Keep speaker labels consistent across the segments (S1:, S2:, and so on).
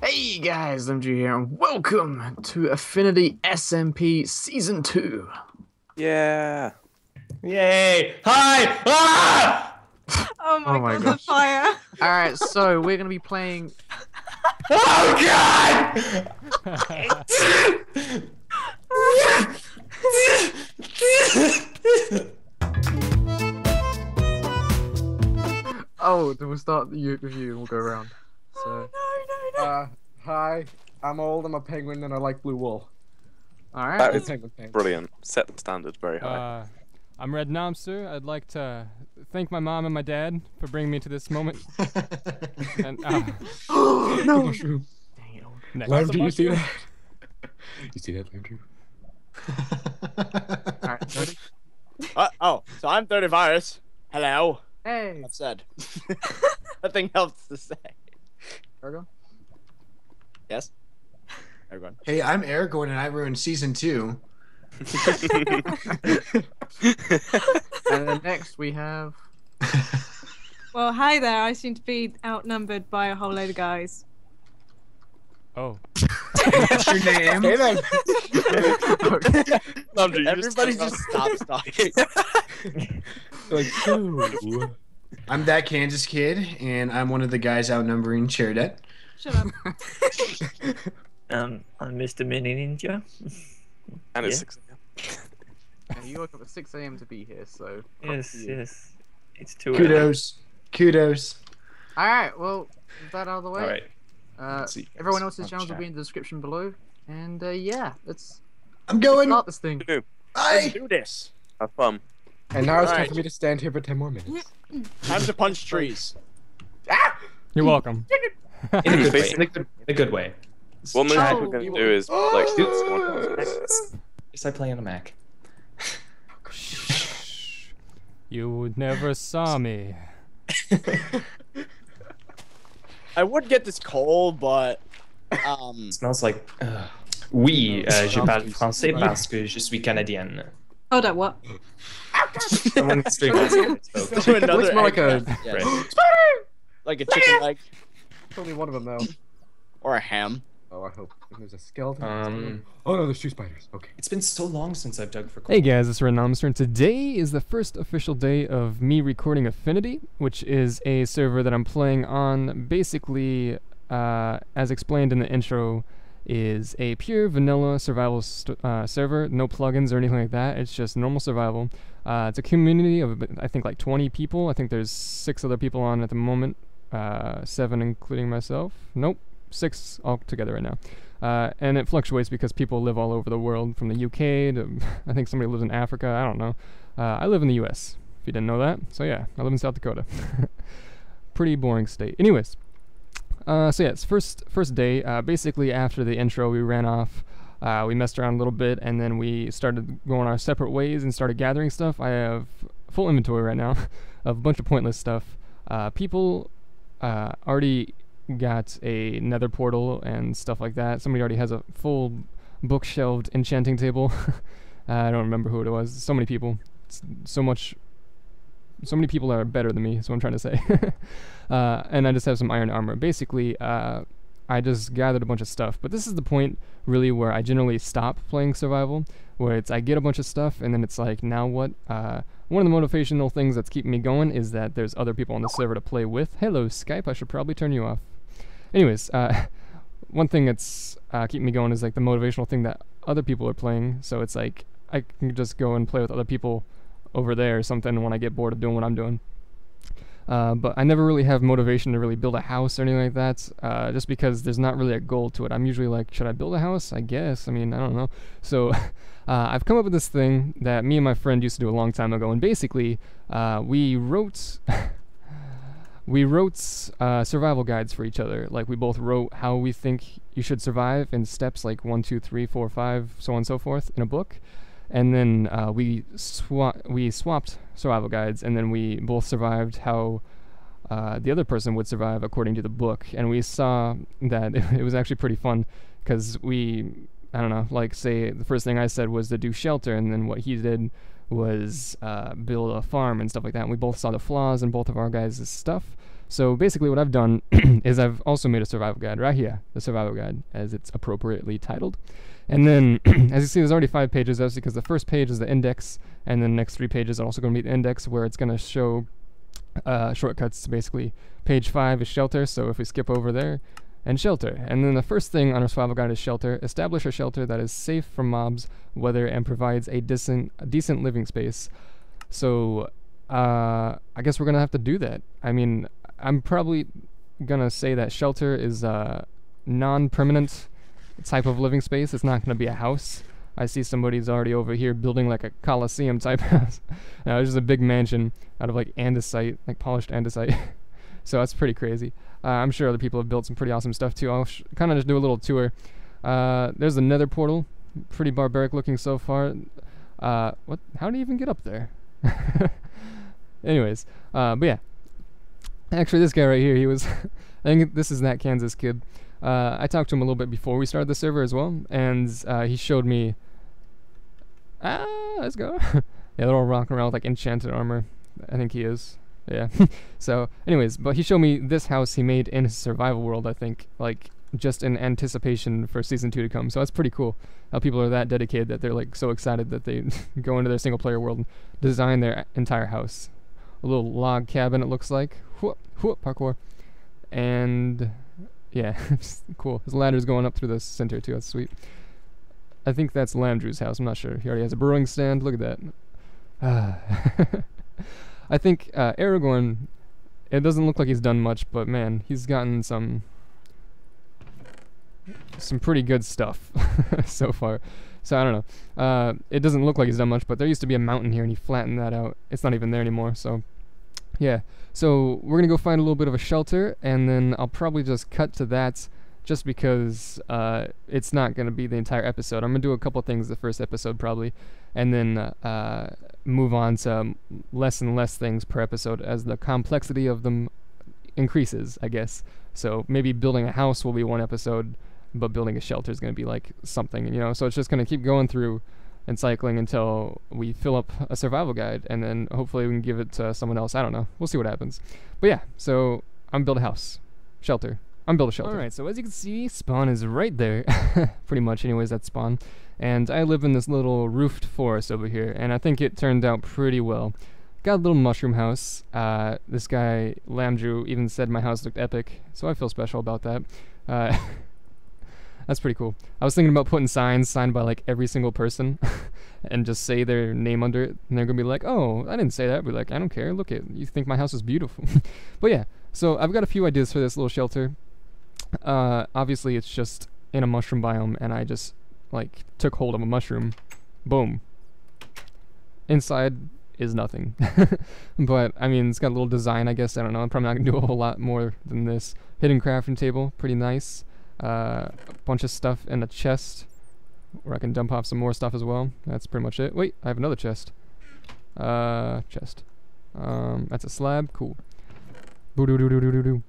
S1: Hey guys, MG here, and welcome to Affinity SMP Season 2.
S2: Yeah.
S3: Yay! Hi! Ah!
S4: Oh my
S1: Oh my
S4: god, the
S1: gosh.
S4: fire!
S1: Alright, so we're going to be playing...
S3: Oh God!
S1: Oh, then we'll start with you and we'll go around. So,
S4: No.
S5: Hi, I'm old, I'm a penguin, and I like blue wool.
S1: alright.
S2: That is
S5: Penguin pants.
S2: brilliant. Set the standard very high.
S6: I'm Red Nomster. I'd like to thank my mom and my dad for bringing me to this moment. And,
S1: No!
S5: Mushroom.
S1: Dang it.
S6: next.
S5: Lime, do you see that? You see that, Lime Tree?
S1: Alright, ready?
S7: So I'm 30 virus. Hello.
S1: Hey!
S7: I've said. Nothing else to say.
S1: Argon?
S7: Yes? Everyone.
S8: Hey, I'm Aragorn and I ruined season 2.
S1: And then next we have...
S4: Well, hi there. I seem to be outnumbered by a whole load of guys.
S6: Oh.
S8: What's your name?
S7: Hey then.
S1: Okay.
S7: Everybody just stops talking.
S5: Like, so...
S8: I'm that Kansas kid, and I'm one of the guys outnumbering Cheridet.
S4: Shut up.
S9: I'm Mr. Mini Ninja.
S2: And it's
S9: Yeah.
S2: 6 a.m.
S1: Yeah, you woke up at 6 AM to be here, so...
S9: Yes,
S1: props to you.
S9: yes. It's too early.
S8: Kudos.
S1: Alright, well, with that out of the way,
S3: Alright. See you guys
S1: everyone else's
S3: on
S1: channels will
S3: chat.
S1: be in the description below. And yeah, let's
S8: I'm going.
S1: start this thing.
S7: Let's
S8: Bye.
S7: do this.
S2: Have fun.
S5: And now it's time
S7: Alright.
S5: for me to stand here for 10 more minutes.
S7: Time to punch trees.
S6: You're welcome.
S3: In a good way.
S2: Basically-
S3: In a good way.
S2: One thing
S4: Oh.
S2: we're going to do is, like,
S3: Yes, I play on a Mac.
S6: You never saw me.
S7: I would get this coal, but
S3: It smells like. Oui, je parle français parce que je suis canadienne.
S4: Hold up, what?
S3: Someone stream has spoke.
S7: do another
S5: Looks more like a...
S7: egg. Yeah.
S3: Right.
S7: Like a chicken leg
S5: Only one of them, though.
S7: or a ham.
S5: Oh, I hope. There's a skeleton.
S3: Oh
S5: no, there's 2 spiders. Okay.
S3: It's been so long since I've dug for coal.
S6: Hey guys, it's Red Nomster, and today is the first official day of me recording Affinity, which is a server that I'm playing on. Basically, as explained in the intro, is a pure vanilla survival server, no plugins or anything like that. It's just normal survival. It's a community of I think like 20 people. I think there's 6 other people on at the moment, 7 including myself. Nope, 6 altogether right now. And it fluctuates because people live all over the world, from the UK to I think somebody lives in Africa. I don't know. I live in the US, if you didn't know that. So yeah, I live in South Dakota. Pretty boring state. Anyways. So yeah, it's first day. Basically, after the intro, we ran off. We messed around a little bit, and then we started going our separate ways and started gathering stuff. I have full inventory right now of a bunch of pointless stuff. People already got a nether portal and stuff like that. Somebody already has a full bookshelved enchanting table. I don't remember who it was. So many people. It's so many people are better than me, is what I'm trying to say. And I just have some iron armor. Basically, I just gathered a bunch of stuff. But this is the point, really, where I generally stop playing survival, where it's I get a bunch of stuff, and then it's like, now what? One of the motivational things that's keeping me going is that there's other people on the server to play with. Hello, Skype. I should probably turn you off. Anyways, one thing that's keeping me going is like the motivational thing that other people are playing. So it's like I can just go and play with other people over there or something when I get bored of doing what I'm doing. But I never really have motivation to really build a house or anything like that, just because there's not really a goal to it. I'm usually like, should I build a house? I guess. I mean, I don't know. So I've come up with this thing that me and my friend used to do a long time ago, and basically we wrote survival guides for each other. Like, we both wrote how we think you should survive in steps like 1, 2, 3, 4, 5, so on and so forth in a book. And then we swapped survival guides, and then we both survived how the other person would survive according to the book. And we saw that it was actually pretty fun, because I don't know, like, say the first thing I said was to do shelter, and then what he did was build a farm and stuff like that. And we both saw the flaws in both of our guys' stuff. So basically what I've done is I've also made a survival guide right here, the survival guide, as it's appropriately titled. And then, as you see, there's already 5 pages. That's because the first page is the index, and then the next 3 pages are also going to be the index, where it's going to show shortcuts. Basically, page 5 is shelter, so if we skip over there, and shelter. And then the first thing on our survival guide is shelter. Establish a shelter that is safe from mobs, weather, and provides a decent living space. So, I guess we're going to have to do that. I mean, I'm probably going to say that shelter is a non-permanent type of living space. It's not going to be a house. I see somebody's already over here building like a Colosseum type house. Now, it's just a big mansion out of like andesite, like polished andesite. So that's pretty crazy. I'm sure other people have built some pretty awesome stuff too. I'll kind of just do a little tour. There's the nether portal. Pretty barbaric looking so far. What? How do you even get up there? Anyways, but yeah. Actually, this guy right here, he was... I think this is that Kansas kid. I talked to him a little bit before we started the server as well, and he showed me... let's go. Yeah, they're all rocking around with like enchanted armor. I think he is. Yeah. So, anyways, but he showed me this house he made in his survival world, I think, like, just in anticipation for Season 2 to come. So that's pretty cool, how people are that dedicated that they're, like, so excited that they go into their single-player world and design their entire house. A little log cabin, it looks like. Whoop, whoop, parkour. And, yeah, cool. His ladder's going up through the center, too. That's sweet. I think that's Landrew's house. I'm not sure. He already has a brewing stand. Look at that. I think Aragorn, it doesn't look like he's done much, but man, he's gotten some pretty good stuff so far. So I don't know. It doesn't look like he's done much, but there used to be a mountain here, and he flattened that out. It's not even there anymore, so yeah. So we're going to go find a little bit of a shelter, and then I'll probably just cut to that just because it's not going to be the entire episode. I'm going to do a couple things the first episode probably, and then move on to less and less things per episode as the complexity of them increases, I guess. So maybe building a house will be one episode, but building a shelter is going to be like something, you know? So it's just going to keep going through and cycling until we fill up a survival guide, and then hopefully we can give it to someone else. I don't know. We'll see what happens. But yeah, so I'm build a house. Shelter. I'm build a shelter. Alright, so as you can see, spawn is right there. Pretty much, anyways, that's spawn. And I live in this little roofed forest over here, and I think it turned out pretty well. Got a little mushroom house. This guy, Lamdrew, even said my house looked epic, so I feel special about that. That's pretty cool. I was thinking about putting signs signed by like every single person and just say their name under it, and they're gonna be like, oh, I didn't say that. I'd be like, I don't care, look it, you think my house is beautiful. But yeah, so I've got a few ideas for this little shelter. Obviously it's just in a mushroom biome, and I just like took hold of a mushroom. Boom. Inside is nothing. But I mean, it's got a little design, I guess. I don't know, I'm probably not gonna do a whole lot more than this. Hidden crafting table, pretty nice. A bunch of stuff in a chest where I can dump off some more stuff as well. That's pretty much it. Wait, I have another chest. Chest. That's a slab. Cool. Boo-doo-doo-doo-doo-doo.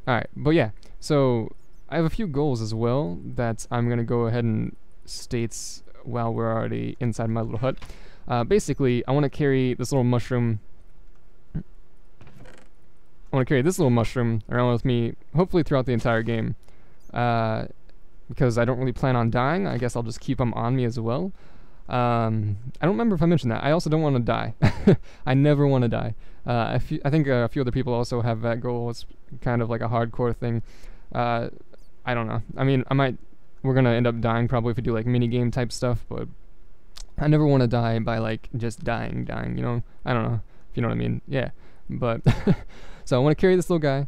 S6: Alright, but yeah, so I have a few goals as well that I'm gonna go ahead and state while we're already inside my little hut. Basically, I want to carry this little mushroom. I want to carry this little mushroom around with me, hopefully throughout the entire game. Because I don't really plan on dying. I guess I'll just keep them on me as well. I don't remember if I mentioned that. I also don't want to die. I never want to die. I think a few other people also have that goal. It's kind of like a hardcore thing. I don't know. I mean, we're gonna end up dying probably if we do like mini game type stuff, but I never want to die by like just dying, you know? I don't know if you know what I mean. Yeah. But so I want to carry this little guy.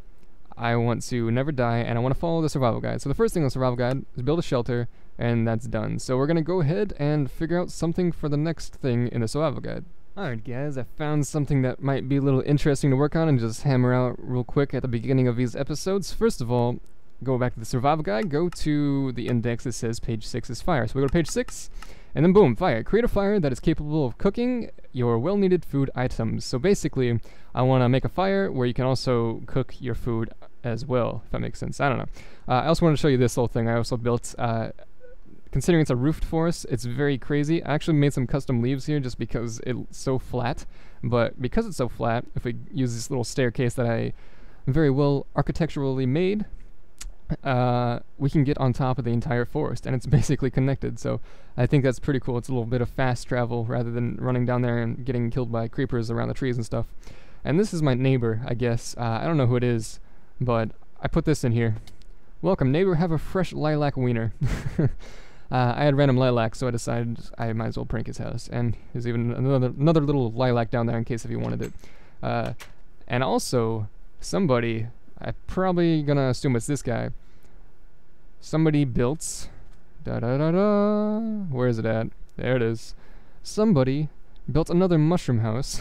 S6: I want to never die, and I want to follow the survival guide. So the first thing on the survival guide is build a shelter, and that's done. So we're going to go ahead and figure out something for the next thing in the survival guide. Alright guys, I found something that might be a little interesting to work on and just hammer out real quick at the beginning of these episodes. First of all, go back to the survival guide, go to the index that says page 6 is fire. So we go to page 6, and then boom, fire. Create a fire that is capable of cooking your well-needed food items. So basically, I want to make a fire where you can also cook your food as well, if that makes sense. I don't know. I also want to show you this little thing I also built. Considering it's a roofed forest, it's very crazy. I actually made some custom leaves here just because it's so flat. But because it's so flat, if we use this little staircase that I very well architecturally made, we can get on top of the entire forest, and it's basically connected. So I think that's pretty cool. It's a little bit of fast travel rather than running down there and getting killed by creepers around the trees and stuff. And this is my neighbor, I guess. I don't know who it is, but I put this in here. Welcome, neighbor. Have a fresh lilac wiener. I had random lilac, so I decided I might as well prank his house. And there's even another little lilac down there in case if you wanted it. And also, somebody, I'm probably gonna assume it's this guy. Somebody built, where is it at? There it is. Somebody built another mushroom house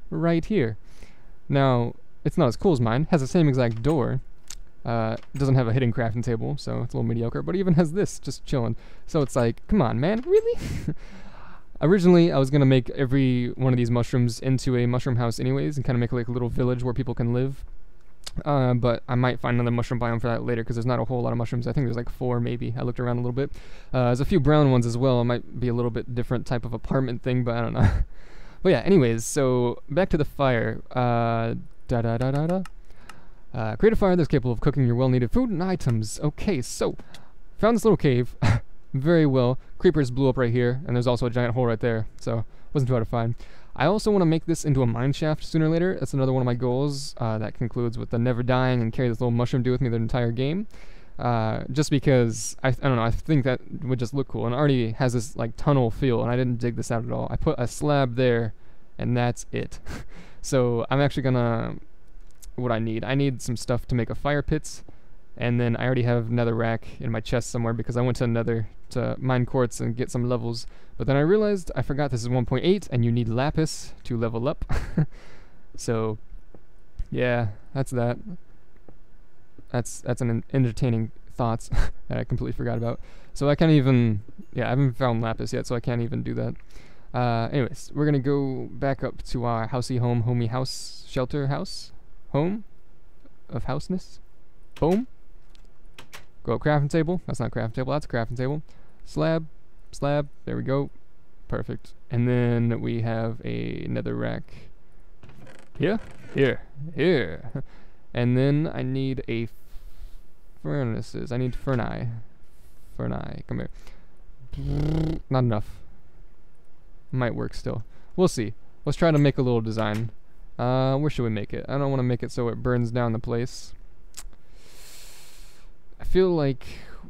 S6: right here. Now, it's not as cool as mine. Has the same exact door. Doesn't have a hidden crafting table, so it's a little mediocre, but it even has this, just chilling. So it's like, come on, man, really? Originally, I was gonna make every one of these mushrooms into a mushroom house anyways, and kind of make like a little village where people can live. But I might find another mushroom biome for that later, because there's not a whole lot of mushrooms. I think there's like 4 maybe. I looked around a little bit. There's a few brown ones as well. It might be a little bit different type of apartment thing, but I don't know. But yeah, anyways, so back to the fire. Create a fire that's capable of cooking your well-needed food and items. Okay, so found this little cave. Very well. Creepers blew up right here, and there's also a giant hole right there, so wasn't too hard to find. I also want to make this into a mine shaft sooner or later. That's another one of my goals. That concludes with the never dying and carry this little mushroom dude with me the entire game. Just because I don't know, I think that would just look cool, and it already has this like tunnel feel, and I didn't dig this out at all. I put a slab there, and that's it. So I'm actually gonna, what I need some stuff to make a fire pit, and then I already have nether rack in my chest somewhere because I went to nether to mine quartz and get some levels, but then I realized I forgot this is 1.8 and you need lapis to level up. So yeah, that's an entertaining thoughts that I completely forgot about. So I can't even, yeah, I haven't found lapis yet, so I can't even do that. Anyways, we're gonna go back up to our housey home, homey house, shelter house, home of houseness. Boom. Go crafting table. That's not a crafting table. That's a crafting table. Slab. Slab. There we go. Perfect. And then we have a nether rack. Here. And then I need a furnaces. I need ferni. Come here. Not enough. Might work still. We'll see. Let's try to make a little design. Where should we make it? I don't want to make it so it burns down the place. I feel like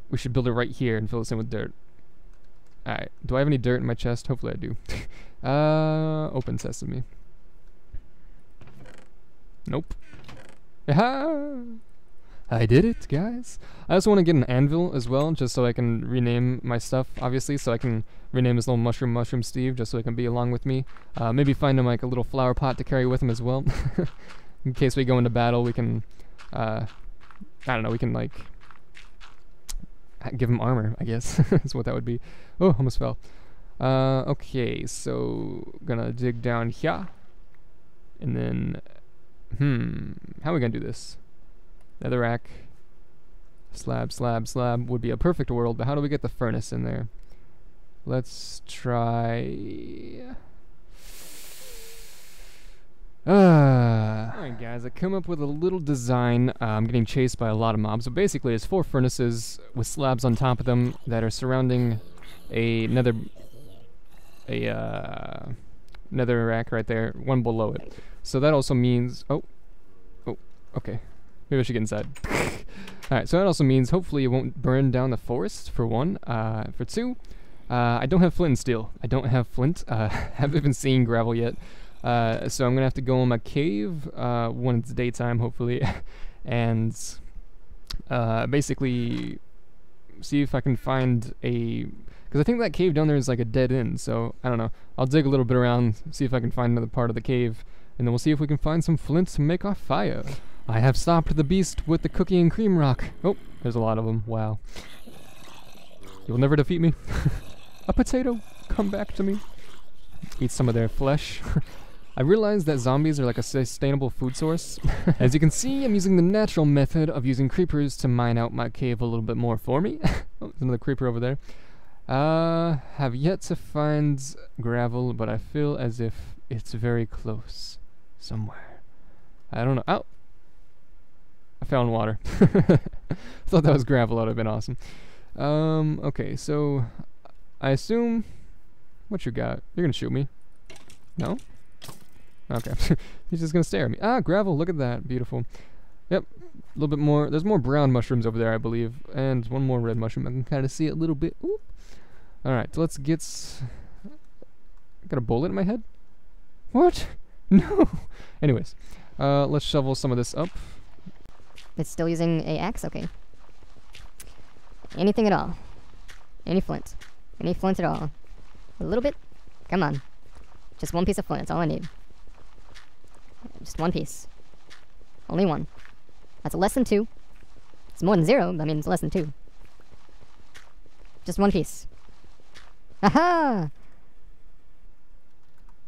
S6: we should build it right here and fill this in with dirt. Alright, do I have any dirt in my chest? Hopefully I do. Open sesame. Nope. Aha! I did it, guys. I also want to get an anvil as well, just so I can rename my stuff, obviously, so I can rename this little mushroom Steve, just so he can be along with me. Maybe find him like a little flower pot to carry with him as well. In case we go into battle, we can, I don't know, we can like give him armor, I guess. That's what that would be. Oh, almost fell. Okay, so gonna dig down here. And then, how are we gonna do this? Nether rack. Slab would be a perfect world, but how do we get the furnace in there? Let's try... Alright guys, I come up with a little design. I'm getting chased by a lot of mobs. So basically it's 4 furnaces with slabs on top of them that are surrounding a nether rack right there, one below it. So that also means... Oh, okay. Maybe I should get inside. Alright, so that also means hopefully it won't burn down the forest, for one. For 2, I don't have flint and steel. I don't have flint. Haven't even seen gravel yet. So I'm gonna have to go in my cave when it's daytime, hopefully, and basically see if I can find a... Because I think that cave down there is like a dead end, so I don't know. I'll dig a little bit around, see if I can find another part of the cave, and then we'll see if we can find some flint to make our fire. I have stopped the beast with the cookie and cream rock. Oh, there's a lot of them. Wow. You'll never defeat me. A potato, come back to me. Eat some of their flesh. I realized that zombies are like a sustainable food source. As you can see, I'm using the natural method of using creepers to mine out my cave a little bit more for me. Oh, there's another creeper over there. Have yet to find gravel, but I feel as if it's very close somewhere. I don't know. Oh! I found water. Thought that was gravel. That would have been awesome. Okay, so I assume what you got? You're gonna shoot me? No? Okay. He's just gonna stare at me. Ah, gravel. Look at that. Beautiful. Yep. A little bit more. There's more brown mushrooms over there, I believe, and one more red mushroom. I can kind of see it a little bit. Ooh. All right. So let's get. Got a bullet in my head? What? No. Anyways, let's shovel some of this up.
S10: It's still using a axe? Okay. Anything at all. Any flint. Any flint at all. A little bit? Come on. Just one piece of flint, that's all I need. Just one piece. Only one. That's less than 2. It's more than 0, but I mean it's less than 2. Just one piece. Aha!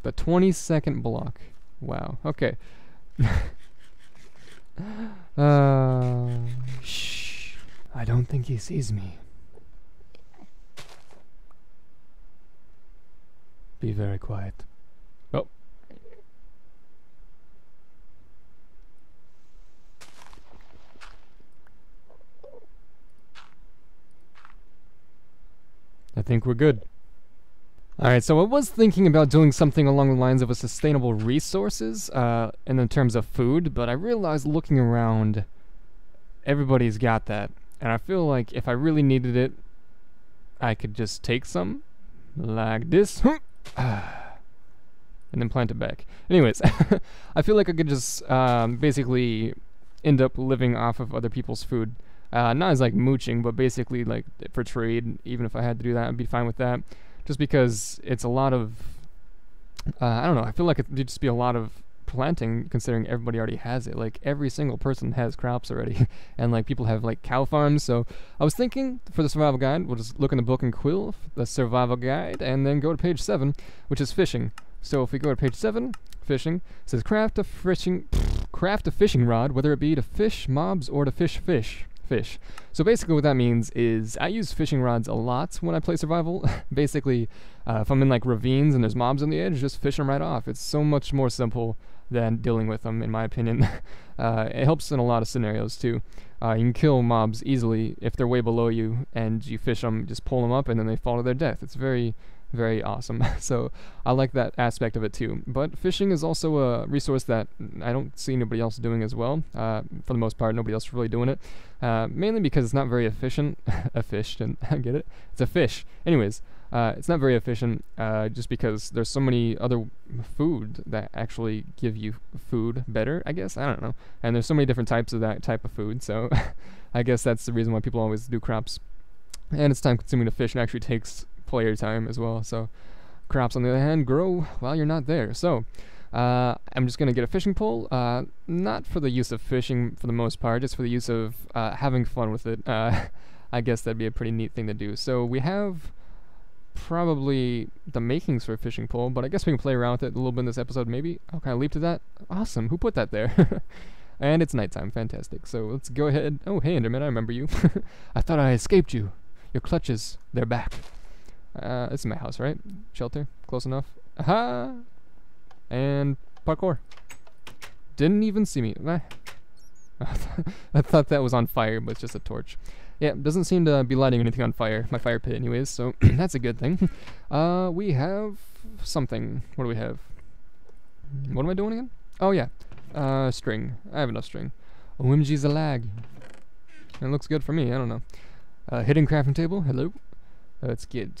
S6: The 20-second block. Wow. Okay. Shh. I don't think he sees me. Be very quiet. Oh. I think we're good. Alright, so I was thinking about doing something along the lines of a sustainable resources, in terms of food, but I realized looking around, everybody's got that. And I feel like if I really needed it, I could just take some, like this, and then plant it back. Anyways, I feel like I could just basically end up living off of other people's food. Not as like mooching, but basically like for trade. Even if I had to do that, I'd be fine with that. Just because it's a lot of, I don't know, I feel like it'd just be a lot of planting considering everybody already has it. Like every single person has crops already and like people have like cow farms. So I was thinking for the survival guide, we'll just look in the book and quill the survival guide and then go to page 7, which is fishing. So if we go to page 7, fishing, it says craft a fishing rod, whether it be to fish mobs or to fish. So basically what that means is I use fishing rods a lot when I play survival. Basically, if I'm in like ravines and there's mobs on the edge, just fish them right off. It's so much more simple than dealing with them, in my opinion. It helps in a lot of scenarios too. You can kill mobs easily if they're way below you and you fish them, just pull them up and then they fall to their death. It's very, very awesome. So I like that aspect of it too. But fishing is also a resource that I don't see anybody else doing as well. For the most part, nobody else is really doing it. Mainly because it's not very efficient. Efficient, I get it. It's a fish. Anyways, it's not very efficient just because there's so many other food that actually give you food better, I guess. I don't know. And there's so many different types of that type of food. So I guess that's the reason why people always do crops. And it's time consuming to fish and actually takes player time as well. So crops on the other hand grow while you're not there. So I'm just gonna get a fishing pole, not for the use of fishing for the most part, just for the use of having fun with it. I guess that'd be a pretty neat thing to do. So we have probably the makings for a fishing pole, but I guess we can play around with it a little bit in this episode maybe. Oh, can I leap to that? Awesome. Who put that there? And it's nighttime. Fantastic. So let's go ahead. Oh, hey Enderman, I remember you. I thought I escaped you. Your clutches, they're back. This is my house, right? Shelter, close enough. Aha! And parkour. Didn't even see me. I thought that was on fire, but it's just a torch. Yeah, doesn't seem to be lighting anything on fire. My fire pit anyways, so that's a good thing. We have something. What do we have? What am I doing again? Oh yeah. String. I have enough string. OMG's a lag. It looks good for me, I don't know. Hidden crafting table, hello. Let's get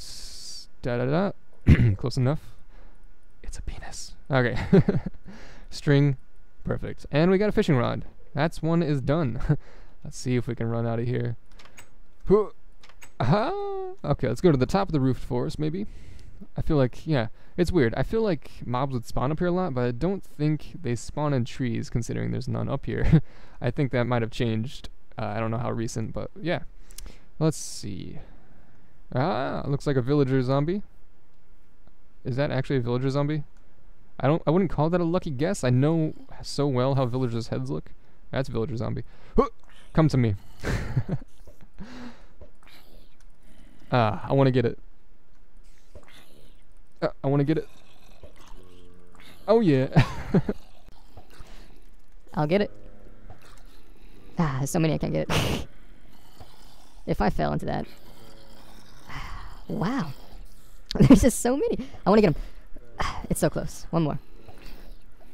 S6: da-da-da. Close enough. It's a penis. Okay. String. Perfect. And we got a fishing rod. That's one is done. Let's see if we can run out of here. Okay, let's go to the top of the roof forest, maybe. I feel like, yeah, it's weird. I feel like mobs would spawn up here a lot, but I don't think they spawn in trees, considering there's none up here. I think that might have changed. I don't know how recent, but yeah. Let's see. Looks like a villager zombie. Is that actually a villager zombie? I wouldn't call that a lucky guess. I know so well how villagers' heads look. That's a villager zombie. Come to me. I want to get it. I want to get it. Oh yeah.
S10: I'll get it. Ah, there's so many I can't get. If I fell into that. Wow. There's just so many. I want to get them. It's so close. One more.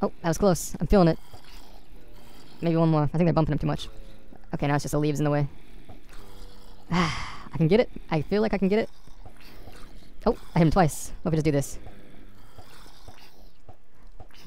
S10: Oh, that was close. I'm feeling it. Maybe one more. I think they're bumping him too much. Okay, now it's just the leaves in the way. I can get it. I feel like I can get it. Oh, I hit him twice. Let me just do this.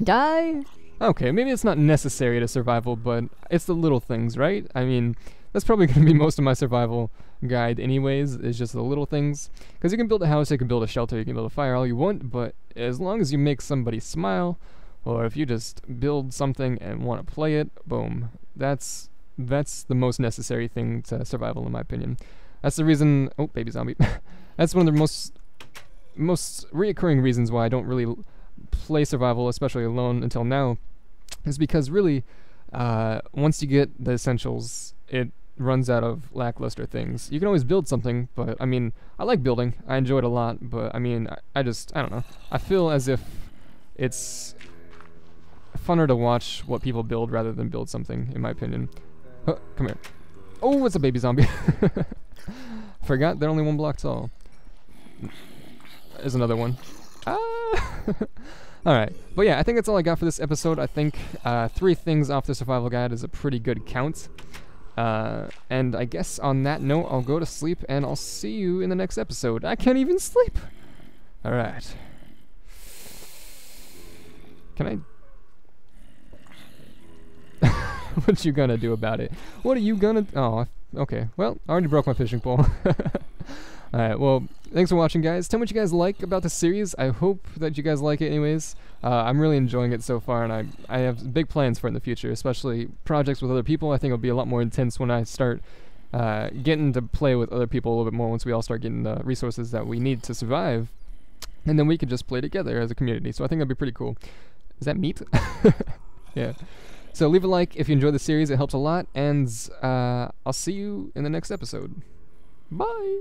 S10: Die!
S6: Okay, maybe it's not necessary to survival, but it's the little things, right? I mean, that's probably going to be most of my survival guide anyways, is just the little things. Because you can build a house, you can build a shelter, you can build a fire all you want, but as long as you make somebody smile, or if you just build something and want to play it, boom. That's the most necessary thing to survival, in my opinion. That's the reason... Oh, baby zombie. That's one of the most reoccurring reasons why I don't really play survival, especially alone, until now, is because really, once you get the essentials, it runs out of lackluster things. You can always build something, but I mean, I like building. I enjoy it a lot, but I mean, I don't know. I feel as if it's funner to watch what people build rather than build something, in my opinion. Huh, come here. Oh, it's a baby zombie. Forgot they're only one block tall. There's another one. Ah! Alright, but yeah, I think that's all I got for this episode. I think 3 things off the survival guide is a pretty good count. And I guess on that note, I'll go to sleep and I'll see you in the next episode. I can't even sleep! Alright. Can I... What you gonna do about it? What are you gonna... Oh, okay. Well, I already broke my fishing pole. Alright, well, thanks for watching, guys. Tell me what you guys like about the series. I hope that you guys like it anyways. I'm really enjoying it so far, and I have big plans for it in the future, especially projects with other people. I think it'll be a lot more intense when I start getting to play with other people a little bit more, once we all start getting the resources that we need to survive. And then we can just play together as a community, so I think that'd be pretty cool. Is that meat? Yeah. So leave a like if you enjoyed the series, it helps a lot, and I'll see you in the next episode. Bye!